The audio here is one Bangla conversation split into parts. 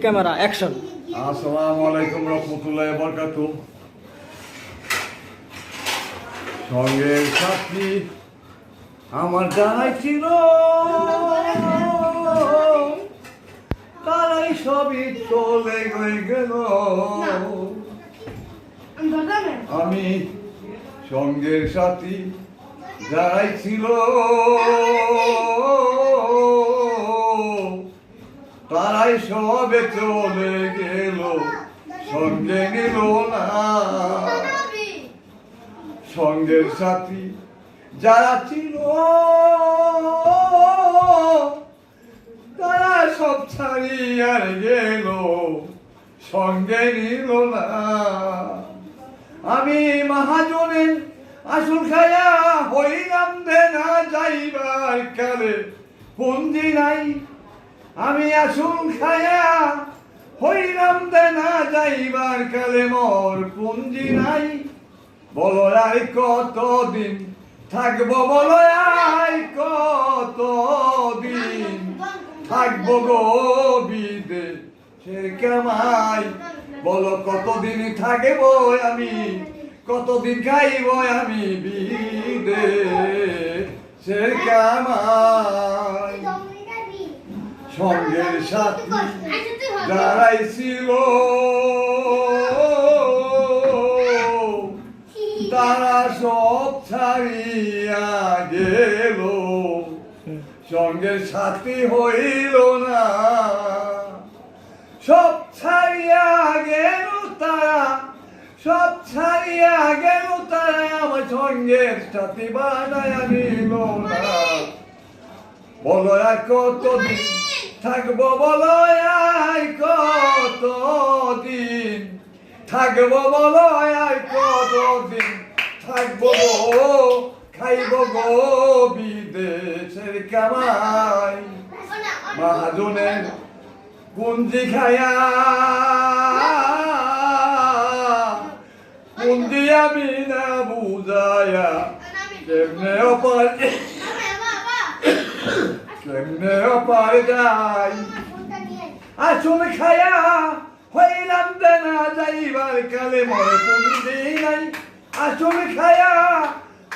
Camera action. আসসালামু আলাইকুম রহমতুল্লাহি ওয়া বারাকাতুহু। সঙ্গের সাথী আমার যারাই ছিল তারাই সবই চলে গেল। আমি সঙ্গের সাথী যারাই ছিল তারাই সবে চলে গেল, সঙ্গে নিল না। সঙ্গের সাথী যারা ছিল তারা সব ছাড়িয়ে গেল, সঙ্গে নিল না। আমি মহাজনের আসল খায়া হইলাম দেনা যাইবার কালে পুঞ্জি নাই। আমি আসল খায়া হইলাম দেনা যাইবার কালে মোর পুঞ্জি নাই। বলো আর কতদিন থাকবো, বলো আর কতদিন থাকবো গো বিদেশের কামাই। বলো কতদিন থাকবো আমি, কতদিন খাইব আমি বিদেশের কামাই। সঙ্গের সাথী যারাই ছিল তারা সব ছাড়িয়া গেল, সঙ্গের সাথী হইল না। সব ছাড়িয়া গেল তারা, সব ছাড়িয়া গেল তারা, আমার সঙ্গের সাথী বানায় নিল না। বলো আর কতদিন থাকবো, বলো আর কতদিন থাকবো, বলো আর কতদিন থাকবো গো, খাইব গো বিদেশের কামাই। মহাজনের পুঞ্জি খায়া পুঞ্জি আমি না বুঝায়া কেমনে পারে, কেমনে পারে যাই। আসল খায়া হইলাম দেনা যাইবার কালে মোর পুঞ্জি নাই। আসল খায়া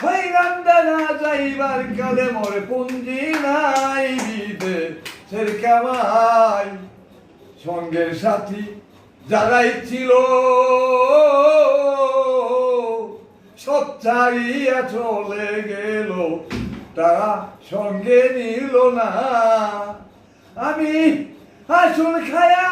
হইলাম দেনা যাইবার কালে মোর পুঞ্জি নাই বিদেশের কামাই। সঙ্গের সাথী যারাই ছিল সব ছাড়িয়া চলে গেল, তারা সঙ্গে নিল না। আমি আসল খায়া